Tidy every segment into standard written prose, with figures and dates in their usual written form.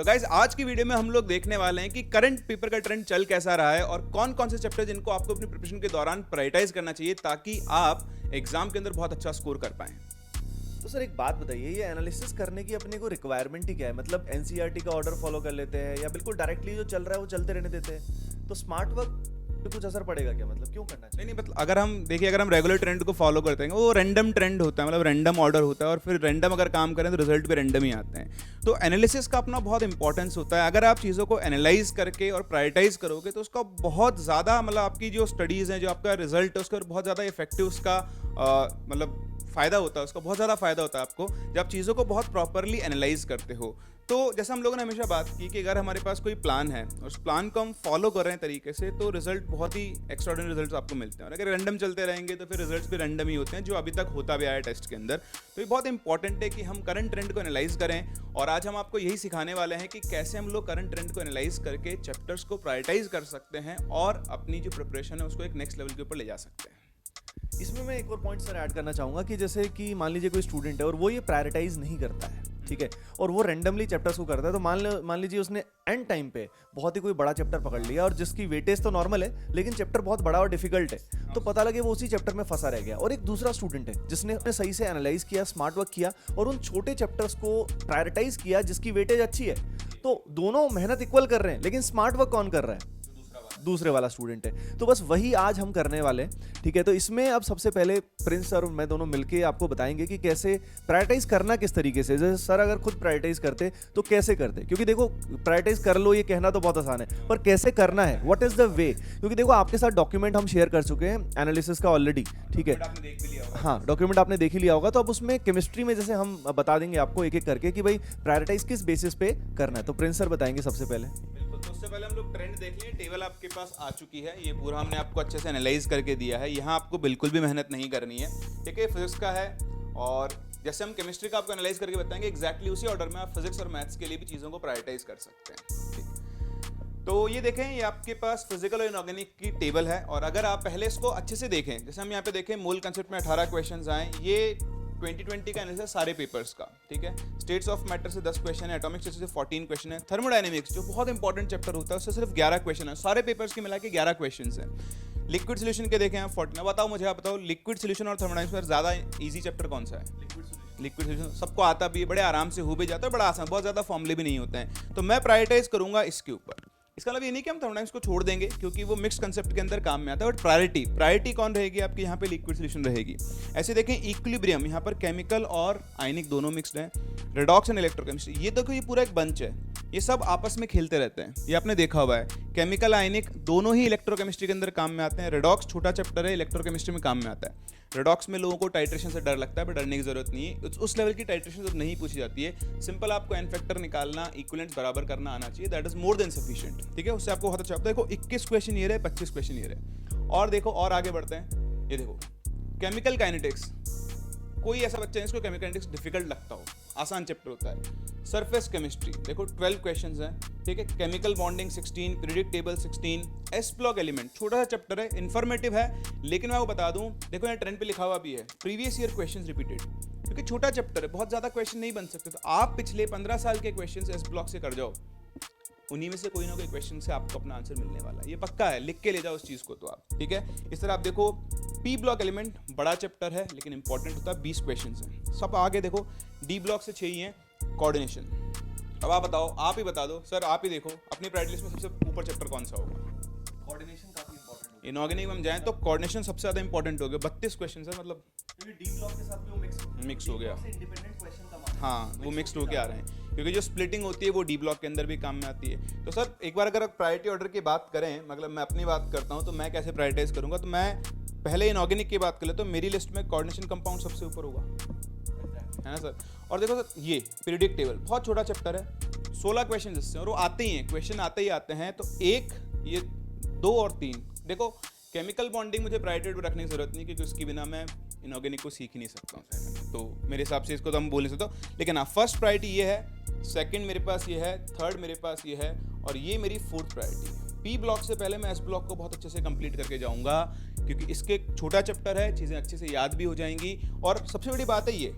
तो गाइस आज की वीडियो में हम लोग देखने वाले हैं कि करंट पेपर का ट्रेंड चल कैसा रहा है और कौन कौन से चैप्टर जिनको आपको अपनी प्रिपरेशन के दौरान प्रायोरिटाइज करना चाहिए ताकि आप एग्जाम के अंदर बहुत अच्छा स्कोर कर पाएं। तो सर एक बात बताइए, ये एनालिसिस करने की अपने को रिक्वायरमेंट ही क्या है? मतलब एनसीईआरटी का ऑर्डर फॉलो कर लेते हैं या बिल्कुल डायरेक्टली जो चल रहा है वो चलते रहने देते हैं? तो स्मार्ट वर्क पे कुछ असर पड़ेगा क्या? मतलब क्यों करना चाहिए? नहीं मतलब अगर हम रेगुलर ट्रेंड को फॉलो करते हैं वो रैंडम ट्रेंड होता है, मतलब रैंडम ऑर्डर होता है और फिर रैंडम अगर काम करें तो रिजल्ट भी रैंडम ही आते हैं। तो एनालिसिस का अपना बहुत इंपॉर्टेंस होता है। अगर आप चीज़ों को एनालाइज करके और प्रायोरिटाइज करोगे तो उसका बहुत ज़्यादा मतलब आपकी जो स्टडीज़ हैं, जो आपका रिजल्ट है, उसका बहुत ज़्यादा इफेक्टिव उसका मतलब फ़ायदा होता है, उसका बहुत ज़्यादा फ़ायदा होता है आपको जब चीज़ों को बहुत प्रॉपरली एनालाइज करते हो। तो जैसे हम लोगों ने हमेशा बात की कि अगर हमारे पास कोई प्लान है और उस प्लान को हम फॉलो कर रहे हैं तरीके से तो रिजल्ट बहुत ही एक्स्ट्राऑर्डिनरी रिजल्ट्स आपको मिलते हैं। और अगर रैंडम चलते रहेंगे तो फिर रिजल्ट्स भी रैंडम ही होते हैं, जो अभी तक होता भी आया है टेस्ट के अंदर। तो ये बहुत इंपॉर्टेंट है कि हम करंट ट्रेंड को एनालाइज करें और आज हम आपको यही सिखाने वाले हैं कि कैसे हम लोग करंट ट्रेंड को एनालाइज करके चैप्टर्स को प्रायोरिटाइज कर सकते हैं और अपनी जो प्रिपरेशन है उसको एक नेक्स्ट लेवल के ऊपर ले जा सकते हैं। इसमें मैं एक और पॉइंट सर ऐड करना चाहूँगा कि जैसे कि मान लीजिए कोई स्टूडेंट है और वो ये प्रायोरिटाइज नहीं करता है, ठीक है, और वो रैंडमली चैप्टर्स को करता है, तो मान लीजिए उसने एंड टाइम पे बहुत ही कोई बड़ा चैप्टर पकड़ लिया और जिसकी वेटेज तो नॉर्मल है लेकिन चैप्टर बहुत बड़ा और डिफिकल्ट है, तो पता लगे वो उसी चैप्टर में फंसा रह गया। और एक दूसरा स्टूडेंट है जिसने सही से एनालाइज किया, स्मार्ट वर्क किया और उन छोटे चैप्टर्स को प्रायोरिटाइज किया जिसकी वेटेज अच्छी है। तो दोनों मेहनत इक्वल कर रहे हैं, लेकिन स्मार्ट वर्क कौन कर रहा है? दूसरे वाला स्टूडेंट है। तो बस वही आज हम करने वाले हैं, ठीक है। तो इसमें अब सबसे पहले प्रिंस सर और मैं दोनों मिलके आपको बताएंगे कि कैसे प्रायोरिटाइज करना किस तरीके से। जैसे सर अगर खुद प्रायोरिटाइज करते तो कैसे करते, क्योंकि देखो प्रायोरिटाइज कर लो ये कहना तो बहुत आसान है, पर कैसे करना है, व्हाट इज द वे। क्योंकि देखो आपके साथ डॉक्यूमेंट हम शेयर कर चुके हैं एनालिसिस का ऑलरेडी, ठीक है। हाँ, डॉक्यूमेंट आपने देख ही लिया होगा। तो अब उसमें केमिस्ट्री में जैसे हम बता देंगे आपको एक एक करके कि भाई प्रायोरिटाइज किस बेसिस पे करना है। तो प्रिंस सर बताएंगे सबसे पहले। तो उससे पहले हम लोग ट्रेंड देख लें। टेबल आपके पास आ चुकी है, ये पूरा हमने आपको अच्छे से एनालाइज करके दिया है। यहाँ आपको बिल्कुल भी मेहनत नहीं करनी है, ठीक है। फिजिक्स का है और जैसे हम केमिस्ट्री का आपको एनालाइज करके बताएंगे एग्जैक्टली उसी ऑर्डर में आप फिजिक्स और मैथ्स के लिए भी चीज़ों को प्रायोरिटाइज कर सकते हैं, ठीक। तो ये देखें, ये आपके पास फिजिकल और इनऑर्गेनिक की टेबल है और अगर आप पहले इसको अच्छे से देखें, जैसे हम यहाँ पे देखें मूल कंसेप्ट में 18 क्वेश्चंस आए, ये 2020 का एनालिसिस सारे पेपर्स का, ठीक है। स्टेट्स ऑफ मैटर से 10 क्वेश्चन है, एटॉमिक स्टेट से 14 क्वेश्चन है, थर्मोडायनेमिक्स जो बहुत इंपॉर्टेंट चैप्टर होता है उससे सिर्फ 11 क्वेश्चन है। सारे पेपर्स के मिला के 11 क्वेश्चन है। लिक्विड सोल्यूशन के देखें आप 14। बताओ मुझे, आप बताओ लिक्विड सोल्यूशन और थर्मोडायनेमिक्स में ज़्यादा ईजी चैप्टर कौन सा है? लिक्विड सोल्यूशन सबको आता भी है, बड़े आराम से हो भी जाता है, बड़ा आसान, बहुत ज़्यादा फॉर्मूले भी नहीं होते हैं। तो मैं प्रायोरिटाइज करूंगा इसके ऊपर। इसका मतलब ये नहीं कि हम थर्मोडायनेमिक्स को छोड़ देंगे क्योंकि वो मिक्स कंसेप्ट के अंदर काम में आता है, बट प्रायोरिटी कौन रहेगी आपकी? यहाँ पे लिक्विड सोल्यूशन रहेगी। ऐसे देखें इक्विलिब्रियम, यहाँ पर केमिकल और आयनिक दोनों मिक्स्ड हैं। रेडॉक्स एंड इलेक्ट्रोकेमिस्ट्री, ये देखो ये पूरा एक बंच है, ये सब आपस में खेलते रहते हैं, ये आपने देखा हुआ है। केमिकल आयनिक दोनों ही इलेक्ट्रोकेमिस्ट्री के अंदर काम में आते हैं। रेडॉक्स छोटा चैप्टर है, इलेक्ट्रोकेमिस्ट्री में काम में आता है। रेडॉक्स में लोगों को टाइट्रेशन से डर लगता है, पर डरने की जरूरत नहीं है, उस लेवल की टाइट्रेशन जब नहीं पूछी जाती है। सिंपल आपको एन फैक्टर निकालना, इक्विवेलेंट्स बराबर करना आना चाहिए, that is more than sufficient, ठीक है। उससे आपको बहुत अच्छा होता है। देखो 21 क्वेश्चन ये रहे, 25 क्वेश्चन ये रहे। और देखो और आगे बढ़ते हैं, ये देखो केमिकल काइनेटिक्स, कोई ऐसा बच्चा है जिसको केमिकल काइनेटिक्स डिफिकल्ट लगता हो, आसान चैप्टर होता है। सरफेस केमिस्ट्री देखो 12 क्वेश्चंस हैं, ठीक है। Chemical bonding 16, periodic table 16, S block element छोटा सा चैप्टर है, इन्फॉर्मेटिव है, लेकिन मैं आपको बता दूं, देखो यहाँ ट्रेंड पे लिखा हुआ भी है प्रीवियस ईयर क्वेश्चंस रिपीटेड, क्योंकि छोटा चैप्टर है, बहुत ज़्यादा क्वेश्चन नहीं बन सकते। तो आप पिछले 15 साल के क्वेश्चन एस ब्लॉक से कर जाओ, उन्हीं में से कोई ना कोई क्वेश्चन से आपको अपना आंसर मिलने वाला है, ये पक्का है। लिख के ले जाओ उस चीज़ को तो आप, ठीक है। इस तरह आप देखो पी ब्लॉक एलिमेंट बड़ा चैप्टर है लेकिन इंपॉर्टेंट होता है, 20 क्वेश्चन हैं सब। आगे देखो डी ब्लॉक से 6 ही हैं, कोऑर्डिनेशन। अब आप बताओ, आप ही बता दो सर, आप ही देखो अपनी प्रायोरिटी लिस्ट में सबसे ऊपर चैप्टर कौन सा होगा? कोऑर्डिनेशन काफी इंपॉर्टेंट है। इनऑर्गेनिक में हम जाएं तो कोऑर्डिनेशन सबसे ज़्यादा इंपॉर्टेंट हो गया, 32 क्वेश्चन है, मतलब क्योंकि डी ब्लॉक के साथ भी वो मिक्स हो गया। इंडिपेंडेंट क्वेश्चन कम, हाँ वो मिक्स होके आ रहे हैं, क्योंकि जो स्प्लिटिंग होती है वो डी ब्लॉक के अंदर भी काम में आती है। तो सर एक बार अगर प्रायोरिटी ऑर्डर की बात करें, मतलब मैं अपनी बात करता हूँ तो मैं कैसे प्रायोरिटाइज करूँगा, तो मैं पहले इनऑर्गेनिक की बात कर ले तो मेरी लिस्ट में कोऑर्डिनेशन कंपाउंड सबसे ऊपर होगा, है ना सर। और देखो सर ये पीरियोडिक टेबल बहुत छोटा चैप्टर है, 16 क्वेश्चन इससे, और वो आते ही हैं, क्वेश्चन आते ही आते हैं। तो एक, ये 2 और 3 देखो। केमिकल बॉन्डिंग मुझे प्रायोरिटी रखने की जरूरत नहीं, क्योंकि उसके बिना मैं इनऑर्गेनिक को सीख ही नहीं सकता हूँ, तो मेरे हिसाब से इसको तो हम बोल नहीं सकते। लेकिन हाँ, फर्स्ट प्रायोरिटी ये है, सेकंड मेरे पास ये है, थर्ड मेरे पास ये है, और ये मेरी फोर्थ प्रायोरिटी है। पी ब्लॉक से पहले मैं एस ब्लॉक को बहुत अच्छे से कंप्लीट करके जाऊंगा, क्योंकि इसके छोटा चैप्टर है, चीज़ें अच्छे से याद भी हो जाएंगी। और सबसे बड़ी बात है ये,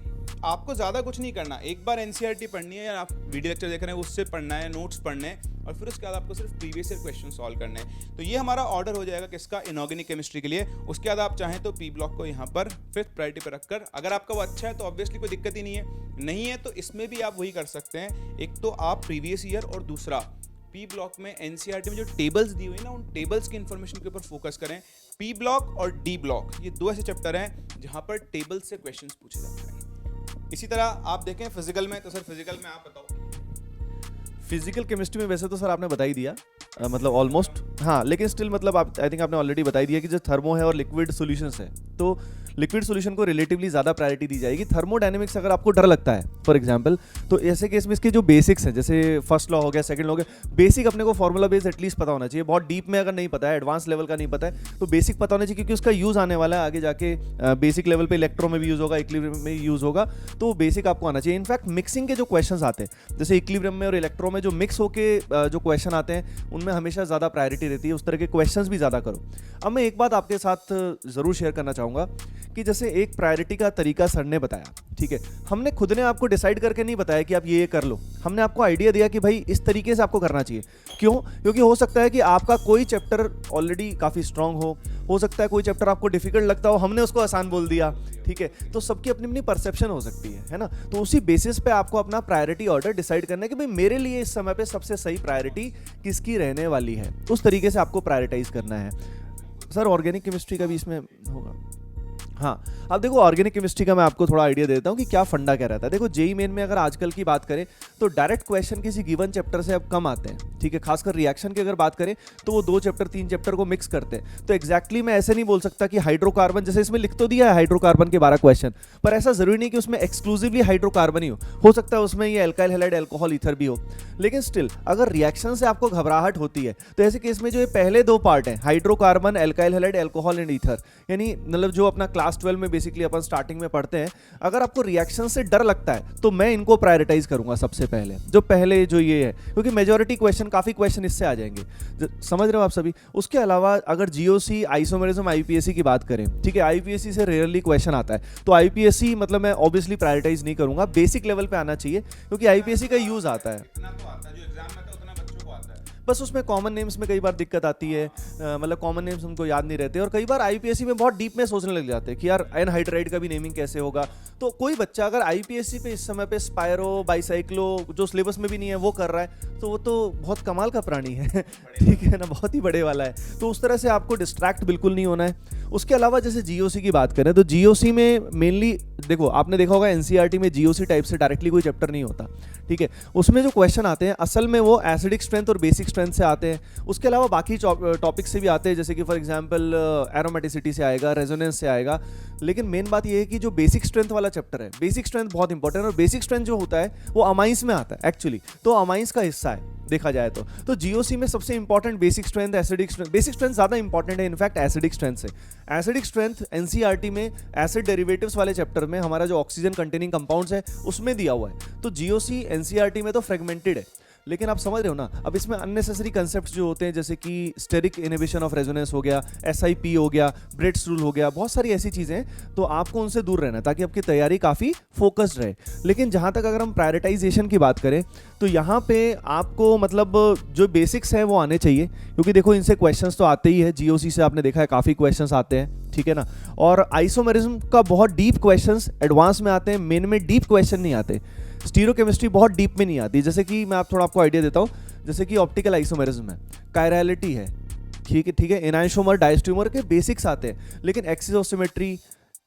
आपको ज़्यादा कुछ नहीं करना, एक बार एनसीईआरटी पढ़नी है या आप वीडियो लेक्चर देख रहे हैं उससे पढ़ना है, नोट्स पढ़ने हैं, और फिर उसके बाद आपको सिर्फ प्रीवियस ईयर क्वेश्चन सॉल्व करने हैं। तो ये हमारा ऑर्डर हो जाएगा किसका, इनऑर्गेनिक केमिस्ट्री के लिए। उसके बाद आप चाहें तो पी ब्लॉक को यहाँ पर 5th प्रायोरिटी पर रखकर, अगर आपका वो अच्छा है तो ऑब्वियसली कोई दिक्कत ही नहीं है तो इसमें भी आप वही कर सकते हैं। एक तो आप प्रीवियस ईयर, और दूसरा पी ब्लॉक में एनसीईआरटी में जो टेबल्स दी हुई ना उन टेबल्स की इन्फॉर्मेशन के ऊपर फोकस करें। पी ब्लॉक और डी ब्लॉक ये दो ऐसे चैप्टर हैं जहां पर टेबल से क्वेश्चंस पूछे जाते हैं। इसी तरह आप देखें फिजिकल में, तो सर फिजिकल में आप बताओ। फिजिकल केमिस्ट्री में वैसे तो सर आपने बता ही दिया, मतलब ऑलमोस्ट, हाँ, लेकिन स्टिल मतलब आप आई थिंक आपने ऑलरेडी बता ही दिया कि जो थर्मो है और लिक्विड सॉल्यूशंस है, तो लिक्विड सॉल्यूशन को रिलेटिवली ज़्यादा प्रायोरिटी दी जाएगी। थर्मोडायनेमिक्स अगर आपको डर लगता है फॉर एग्जांपल, तो ऐसे केस में इसके जो बेसिक्स हैं, जैसे फर्स्ट लॉ हो गया, सेकंड लॉ हो गया, बेसिक अपने को फॉर्मूला बेस एटलीस्ट पता होना चाहिए। बहुत डीप में अगर नहीं पता है, एडवांस लेवल का नहीं पता है, तो बेसिक पता होना चाहिए, क्योंकि उसका यूज़ आने वाला है आगे जाके। बेसिक लेवल पे इलेक्ट्रो में भी यूज़ होगा, इक्विलिब्रियम में यूज़ होगा, तो बेसिक आपको आना चाहिए। इनफैक्ट मिक्सिंग के जो क्वेश्चन आते हैं, जैसे इक्विलिब्रियम में और इलेक्ट्रो में जो मिक्स होके जो क्वेश्चन आते हैं, उनमें हमेशा ज़्यादा प्रायोरिटी रहती है, उस तरह के क्वेश्चंस भी ज़्यादा करो। अब मैं एक बात आपके साथ ज़रूर शेयर करना चाहूँगा कि जैसे एक प्रायोरिटी का तरीका सर ने बताया, ठीक है, हमने खुद ने आपको डिसाइड करके नहीं बताया कि आप ये कर लो, हमने आपको आइडिया दिया कि भाई इस तरीके से आपको करना चाहिए। क्यों? क्योंकि हो सकता है कि आपका कोई चैप्टर ऑलरेडी काफ़ी स्ट्रांग हो सकता है कोई चैप्टर आपको डिफिकल्ट लगता हो, हमने उसको आसान बोल दिया, ठीक है, तो सबकी अपनी अपनी परसेप्शन हो सकती है ना। तो उसी बेसिस पे आपको अपना प्रायोरिटी ऑर्डर डिसाइड करना है कि भाई मेरे लिए इस समय पे सबसे सही प्रायोरिटी किसकी रहने वाली है, उस तरीके से आपको प्रायोरिटाइज करना है। सर ऑर्गेनिक केमिस्ट्री का भी इसमें होगा? हाँ, अब देखो ऑर्गेनिक केमिस्ट्री का मैं आपको थोड़ा आइडिया देता हूँ कि क्या फंडा क्या रहता है। देखो जेईई मेन में अगर आजकल की बात करें तो डायरेक्ट क्वेश्चन किसी गिवन चैप्टर से अब कम आते हैं, ठीक है, खासकर रिएक्शन की अगर बात करें तो वो 2 चैप्टर 3 चैप्टर को मिक्स करते हैं। तो एग्जैक्टली मैं ऐसे नहीं बोल सकता कि हाइड्रोकार्बन, जैसे इसमें लिख तो दिया है हाइड्रोकार्बन के 12 क्वेश्चन, पर ऐसा जरूरी नहीं कि उसमें एक्सक्लूसिवली हाइड्रोकार्बन ही हो सकता है उसमें ये एल्काइल हैलाइड एल्कोहल ईथर भी हो। लेकिन स्टिल अगर रिएक्शन से आपको घबराहट होती है तो ऐसे केस में जो ये पहले 2 पार्ट हैं, hydrocarbon, alkyl halide alcohol and ether, यानी मतलब जो अपना क्लास 12 में बेसिकली अपन स्टार्टिंग में पढ़ते हैं, अगर आपको रिएक्शन से डर लगता है तो मैं इनको प्रायोरिटाइज करूंगा सबसे पहले, जो ये है, क्योंकि मेजॉरिटी क्वेश्चन, काफी क्वेश्चन इससे आ जाएंगे, समझ रहे हो आप सभी। उसके अलावा अगर जीओसी, आइसोमेरिज्म, आईपीएससी की बात करें, ठीक है, आईपीएससी से रेयरली क्वेश्चन आता है, तो आईपीएससी मतलब मैं ऑब्वियसली प्रायोरिटाइज नहीं करूंगा, बेसिक लेवल पे आना चाहिए, क्योंकि आईपीएससी का यूज आता है। इतना तो आता है, जो एग्जाम में आता है उतना बच्चों को आता है। बस उसमें कॉमन नेम्स में कई बार दिक्कत आती है, मतलब कॉमन नेम्स उनको याद नहीं रहते, और कई बार आईपीएससी में बहुत डीप में सोचने लग जाते हैं कि यार एनहाइड्राइड का भी नेमिंग कैसे होगा। तो कोई बच्चा अगर आईपीएससी पे इस समय पे स्पायरो, बाइसाइक्लो जो सिलेबस में भी नहीं है वो कर रहा है, तो वो तो बहुत कमाल का प्राणी है ठीक है ना, बहुत ही बड़े वाला है। तो उस तरह से आपको डिस्ट्रैक्ट बिल्कुल नहीं होना है। उसके अलावा जैसे जीओसी की बात करें तो जीओसी में मेनली देखो, आपने देखा होगा एनसीईआरटी में जीओसी टाइप से डायरेक्टली कोई चैप्टर नहीं होता, ठीक है, उसमें जो क्वेश्चन आते हैं असल में वो एसिडिक स्ट्रेंथ और बेसिक स्ट्रेंथ से आते हैं। उसके अलावा बाकी टॉपिक से भी आते हैं, जैसे कि फॉर एग्जांपल एरोमेटिसिटी से आएगा, रेजोनेंस से आएगा। लेकिन मेन बात ये है कि जो बेसिक स्ट्रेंथ वाला चैप्टर है, बेसिक स्ट्रेंथ बहुत इंपॉर्टेंट है, और बेसिक स्ट्रेंथ जो होता है वो अमाइंस में आता है एक्चुअली, तो अमाइंस का हिस्सा है देखा जाए तो जीओसी में सबसे important basic strength, acidic strength, basic strength ज्यादा इंपॉर्टेंट है इनफैक्ट एसिडिक स्ट्रेंथ से। एसिडिक स्ट्रेंथ एनसीईआरटी में एसिड डेरिवेटिव्स वाले चैप्टर में हमारा जो ऑक्सीजन कंटेनिंग कंपाउंड्स है उसमें दिया हुआ है, तो जीओसी एनसीईआरटी में तो फ्रेगमेंटेड है। लेकिन आप समझ रहे हो ना, अब इसमें अननेसेसरी कंसेप्ट्स जो होते हैं, जैसे कि स्टेरिक इनहिबिशन ऑफ रेजोनेंस हो गया, एसआईपी हो गया, ब्रेड्स रूल हो गया, बहुत सारी ऐसी चीज़ें हैं, तो आपको उनसे दूर रहना है ताकि आपकी तैयारी काफ़ी फोकस्ड रहे। लेकिन जहाँ तक अगर हम प्रायोरिटाइजेशन की बात करें तो यहाँ पे आपको मतलब जो बेसिक्स हैं वो आने चाहिए, क्योंकि देखो इनसे क्वेश्चंस तो आते ही है, जीओसी से आपने देखा है काफ़ी क्वेश्चंस आते हैं, ठीक है ना। और आइसोमेरिज्म का बहुत डीप क्वेश्चंस एडवांस में आते हैं, मेन में डीप क्वेश्चन नहीं आते। स्टीरियोकेमिस्ट्री बहुत डीप में नहीं आती, जैसे कि मैं थोड़ा आपको आइडिया देता हूँ, जैसे कि ऑप्टिकल आइसोमेरिज्म है, कायरलिटी है, ठीक है, एनाइसोमर, डायस्ट्यूमर के बेसिक्स आते हैं। लेकिन axis of symmetry,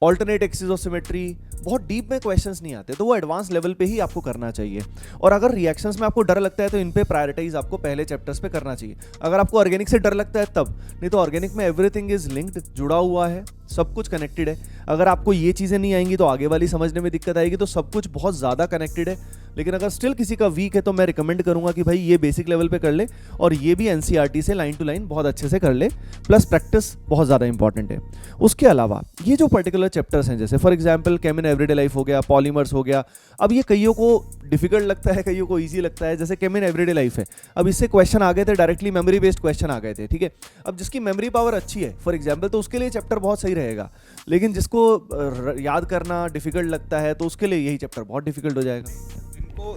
alternate axis of symmetry बहुत डीप में क्वेश्चंस नहीं आते, तो वो एडवांस लेवल पे ही आपको करना चाहिए। और अगर रिएक्शंस में आपको डर लगता है तो इन पे प्रायोरिटाइज आपको पहले चैप्टर्स पे करना चाहिए। अगर आपको ऑर्गेनिक से डर लगता है तब, नहीं तो ऑर्गेनिक में एवरीथिंग इज लिंक्ड, जुड़ा हुआ है, सब कुछ कनेक्टेड है। अगर आपको ये चीज़ें नहीं आएंगी तो आगे वाली समझने में दिक्कत आएगी, तो सब कुछ बहुत ज़्यादा कनेक्टेड है। लेकिन अगर स्टिल किसी का वीक है तो मैं रिकमेंड करूंगा कि भाई ये बेसिक लेवल पे कर ले, और ये भी एनसीईआरटी से लाइन टू लाइन बहुत अच्छे से कर ले, प्लस प्रैक्टिस बहुत ज़्यादा इंपॉर्टेंट है। उसके अलावा ये जो पर्टिकुलर चैप्टर्स हैं, जैसे for example came in everyday life हो गया, पॉलीमर्स हो गया, अब ये कईयों को डिफिकल्ट लगता है, कईयों को ईजी लगता है। जैसे केम इन एवरीडे लाइफ है, अब इससे क्वेश्चन आ गए थे, डायरेक्टली मेमोरी बेस्ड क्वेश्चन आ गए थे, ठीक है। अब जिसकी मेमोरी पावर अच्छी है फॉर एग्जाम्पल, तो उसके लिए चैप्टर बहुत सही रहेगा, लेकिन जिसको याद करना डिफिकल्ट लगता है तो उसके लिए यही चैप्टर बहुत डिफिकल्ट हो जाएगा।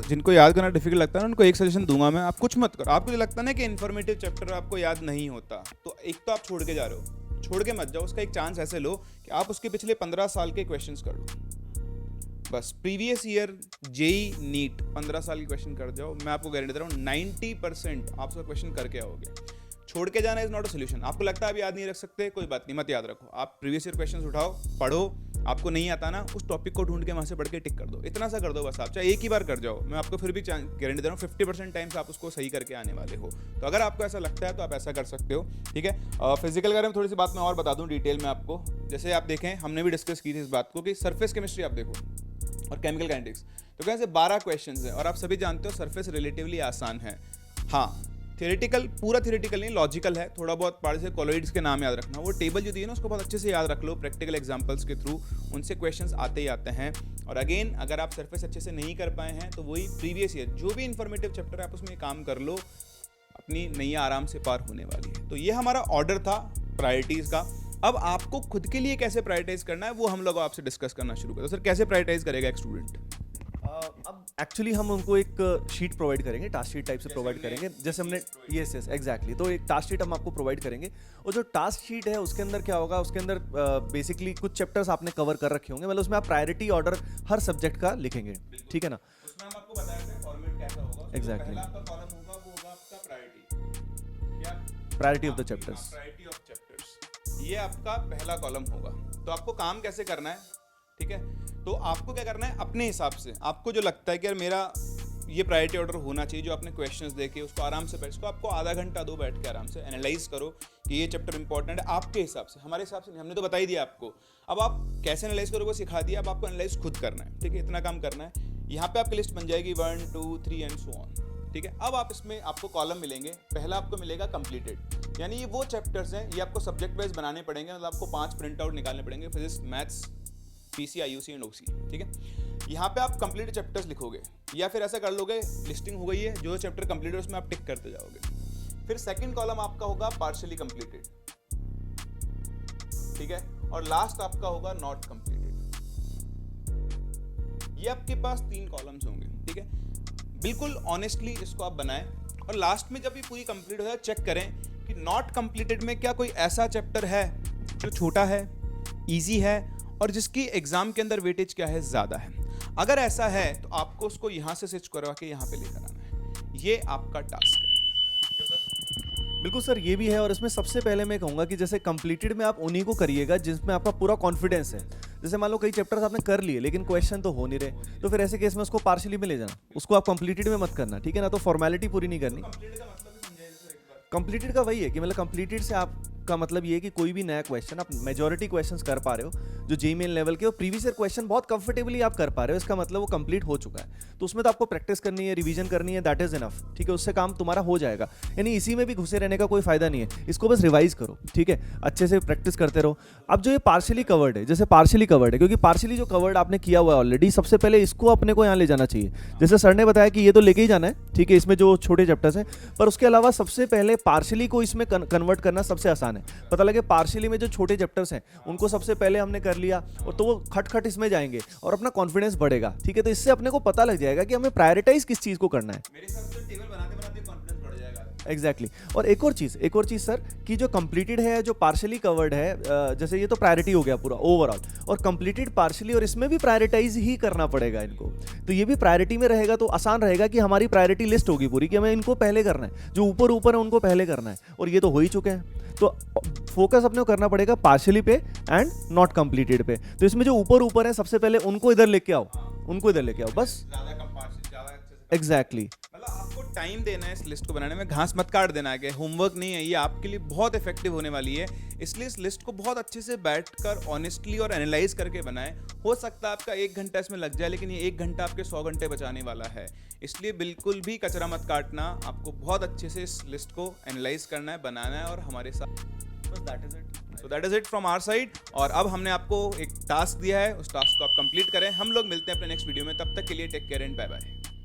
जिनको याद करना डिफिकल्ट लगता है ना, उनको एक सजेशन दूंगा मैं, आप कुछ मत करो। आपको जो लगता है ना कि इन्फॉर्मेटिव चैप्टर आपको याद नहीं होता, तो एक तो आप छोड़ के जा रहे हो, छोड़ के मत जाओ। उसका एक चांस ऐसे लो कि आप उसके पिछले 15 साल के क्वेश्चंस कर लो, बस प्रीवियस ईयर जेई नीट 15 साल के क्वेश्चन कर जाओ। मैं आपको गारंटी दे रहा हूँ 90% आप उसका क्वेश्चन करके आओगे। छोड़ के जाना इज नॉट अ सोल्यूशन। आपको लगता है आप याद नहीं रख सकते, कोई बात नहीं, मत याद रखो। आप प्रीवियस ईयर क्वेश्चंस उठाओ, पढ़ो, आपको नहीं आता ना, उस टॉपिक को ढूंढ के वहाँ से पढ़ के टिक कर दो। इतना सा कर दो बस, आप चाहे एक ही बार कर जाओ, मैं आपको फिर भी गारंटी दे रहा हूँ 50% टाइम्स आप उसको सही करके आने वाले हो। तो अगर आपको ऐसा लगता है तो आप ऐसा कर सकते हो, ठीक है। फिजिकल के बारे में थोड़ी सी बात मैं और बता दूँ डिटेल में आपको। जैसे आप देखें, हमने भी डिस्कस की थी इस बात को कि सरफेस केमिस्ट्री आप देखो और केमिकल काइनेटिक्स, तो कैसे 12 क्वेश्चंस हैं और आप सभी जानते हो सरफेस रिलेटिवली आसान है। हाँ, थियोरेटिकल, पूरा थियोरेटिकल नहीं, लॉजिकल है, थोड़ा बहुत पढ़ से कॉलोइड्स के नाम याद रखना। वो टेबल जो दी है ना, उसको बहुत अच्छे से याद रख लो, प्रैक्टिकल एग्जांपल्स के थ्रू उनसे क्वेश्चंस आते ही आते हैं। और अगेन, अगर आप सरफेस अच्छे से नहीं कर पाए हैं तो वही प्रीवियस ईयर जो भी इंफॉर्मेटिव चैप्टर है आप उसमें काम कर लो, अपनी नैया आराम से पार होने वाली है। तो ये हमारा ऑर्डर था प्रायोरिटीज़ का। अब आपको खुद के लिए कैसे प्रायोरिटाइज करना है वो हम लोग आपसे डिस्कस करना शुरू करें। तो सर, कैसे प्रायोरिटाइज करेगा एक स्टूडेंट? अब एक्चुअली हम उनको एक शीट प्रोवाइड करेंगे, टास्क शीट टाइप से प्रोवाइड करेंगे, जैसे हमने यस एग्जैक्टली। तो एक टास्क शीट हम आपको प्रोवाइड करेंगे, और जो टास्क शीट है उसके अंदर क्या होगा, उसके अंदर बेसिकली कुछ चैप्टर्स आपने कवर कर रखे होंगे, मतलब उसमें आप प्रायोरिटी ऑर्डर हर सब्जेक्ट का लिखेंगे, ठीक है ना। उसमें हम आपको बताया था फॉर्मेट कैसा होगा। एग्जैक्टली, पहला आपका कॉलम होगा, वो होगा आपका प्रायोरिटी, क्या priority of the chapters, priority of chapters, ये आपका पहला कॉलम होगा। तो आपको काम कैसे करना है, ठीक है। तो आपको क्या करना है, अपने हिसाब से आपको जो लगता है कि यार मेरा ये प्रायोरिटी ऑर्डर होना चाहिए, जो आपने क्वेश्चंस देखे उसको आराम से बैठ, इसको आपको आधा घंटा दो बैठ के आराम से एनालाइज करो कि ये चैप्टर इंपॉर्टेंट है आपके हिसाब से, हमारे हिसाब से नहीं। हमने तो बता ही दिया आपको, अब आप कैसे एनालाइज करोगे सिखा दिया, अब आपको एनालाइज खुद करना है, ठीक है। इतना काम करना है। यहाँ पे आपकी लिस्ट बन जाएगी 1 2 3 एंड सो ऑन, ठीक है। अब आप इसमें आपको कॉलम मिलेंगे, पहला आपको मिलेगा कंप्लीटेड, यानी ये वो चैप्टर्स हैं, ये आपको सब्जेक्ट वाइज बनाने पड़ेंगे, मतलब आपको 5 प्रिंट आउट निकालने पड़ेंगे, physics, maths, PC, IUC and OC, ठीक है। यहाँ पे आप कंप्लीट चैप्टर्स लिखोगे, या फिर ऐसा कर लोगे, लिस्टिंग हो गई है, जो चैप्टर कंप्लीट है उसमें आप टिक करते जाओगे। फिर सेकंड कॉलम आपका होगा पार्शियली कंप्लीटेड, ठीक है, और लास्ट आपका होगा नॉट कंप्लीटेड। ये आपके पास 3 कॉलम्स होंगे, ठीक है। बिल्कुल ऑनेस्टली इसको आप बनाएं, और लास्ट में जब ये पूरी कंप्लीट हो जाए चेक करें कि नॉट कंप्लीटेड में क्या कोई ऐसा चैप्टर है जो छोटा है, इजी है, और जिसकी एग्जाम के अंदर वेटेज क्या है, ज़्यादा है। अगर ऐसा है तो आपको उसको यहाँ से स्विच करवा के यहाँ पे लेकर आना है, ये आपका टास्क है। बिल्कुल सर, ये भी है। और इसमें सबसे पहले मैं कहूँगा कि जैसे कंप्लीटेड में आप उन्हीं को करिएगा जिसमें आपका पूरा कॉन्फिडेंस है। जैसे मान लो कई चैप्टर्स आपने कर लिए लेकिन क्वेश्चन तो हो नहीं रहे, तो फिर ऐसे केस में उसको पार्शियली में ले जाना, उसको आप कंप्लीटेड में मत करना, ठीक है ना। तो फॉर्मेलिटी पूरी नहीं करनी। कंप्लीटेड का वही है कि मतलब कंप्लीटेड से आपका मतलब ये है कि कोई भी नया क्वेश्चन आप मेजॉरिटी क्वेश्चंस कर पा रहे हो जो जेईई मेन लेवल के, और प्रीवियस ईयर क्वेश्चन बहुत कंफर्टेबली आप कर पा रहे हो, इसका मतलब वो कंप्लीट हो चुका है। तो उसमें तो आपको प्रैक्टिस करनी है, रिवीजन करनी है, दैट इज इनफ, ठीक है। उससे काम तुम्हारा हो जाएगा, यानी इसी में भी घुसे रहने का कोई फायदा नहीं है। इसको बस रिवाइज करो, ठीक है, अच्छे से प्रैक्टिस करते रहो। अब जो ये पार्शियली कवर्ड है, जैसे पार्शियली कवर्ड है, क्योंकि पार्शियली जो कवर्ड आपने किया हुआ है ऑलरेडी, सबसे पहले इसको अपने को यहाँ ले जाना चाहिए। जैसे सर ने बताया कि ये तो लेके ही जाना है, ठीक है, इसमें जो छोटे चैप्टर्स हैं, पर उसके अलावा सबसे पहले पार्शियली को इसमें कन्वर्ट करना सबसे आसान है। पता लगे पार्शियली में जो छोटे चैप्टर्स हैं उनको सबसे पहले हमने कर लिया, और तो वो खट इसमें जाएंगे और अपना कॉन्फिडेंस बढ़ेगा, ठीक है। तो इससे अपने को पता लग जाएगा कि हमें प्रायोरिटाइज किस चीज को करना है। मेरे हिसाब से टेबल बनाते बनाते कॉन्फिडेंस बढ़ जाएगा। एग्जैक्टली। और एक और चीज सर, कि जो कंप्लीटेड है, जो पार्शियली कवर्ड है, जैसे ये तो प्रायोरिटी हो गया पूरा ओवरऑल, और कंप्लीटेड पार्शियली, और इसमें भी प्रायोरिटाइज ही करना पड़ेगा इनको। तो ये भी प्रायोरिटी में रहेगा तो आसान रहेगा कि हमारी प्रायोरिटी लिस्ट होगी पूरी कि हमें इनको पहले करना है, जो ऊपर ऊपर है उनको पहले करना है, और ये तो हो ही चुके हैं। तो फोकस अपने को करना पड़ेगा पार्शियली पे एंड नॉट कंप्लीटेड पे। तो इसमें जो ऊपर ऊपर है सबसे पहले उनको इधर लेके आओ, उनको इधर लेके आओ, बस। एग्जैक्टली। मतलब आपको टाइम देना है इस लिस्ट को बनाने में, घास मत काट देना है कि होमवर्क नहीं है, ये आपके लिए बहुत इफेक्टिव होने वाली है। इसलिए इस लिस्ट को बहुत अच्छे से बैठकर ऑनेस्टली और एनालाइज करके बनाएं। हो सकता है आपका 1 घंटा इसमें लग जाए, लेकिन ये 1 घंटा आपके 100 घंटे बचाने वाला है। इसलिए बिल्कुल भी कचरा मत काटना, आपको बहुत अच्छे से इस लिस्ट को एनालाइज करना है, बनाना है, और हमारे साथ बस that is it. So that is it from our side. और अब हमने आपको एक टास्क दिया है, उस टास्क को आप कंप्लीट करें। हम लोग मिलते हैं अपने नेक्स्ट वीडियो में, तब तक के लिए take care and bye bye.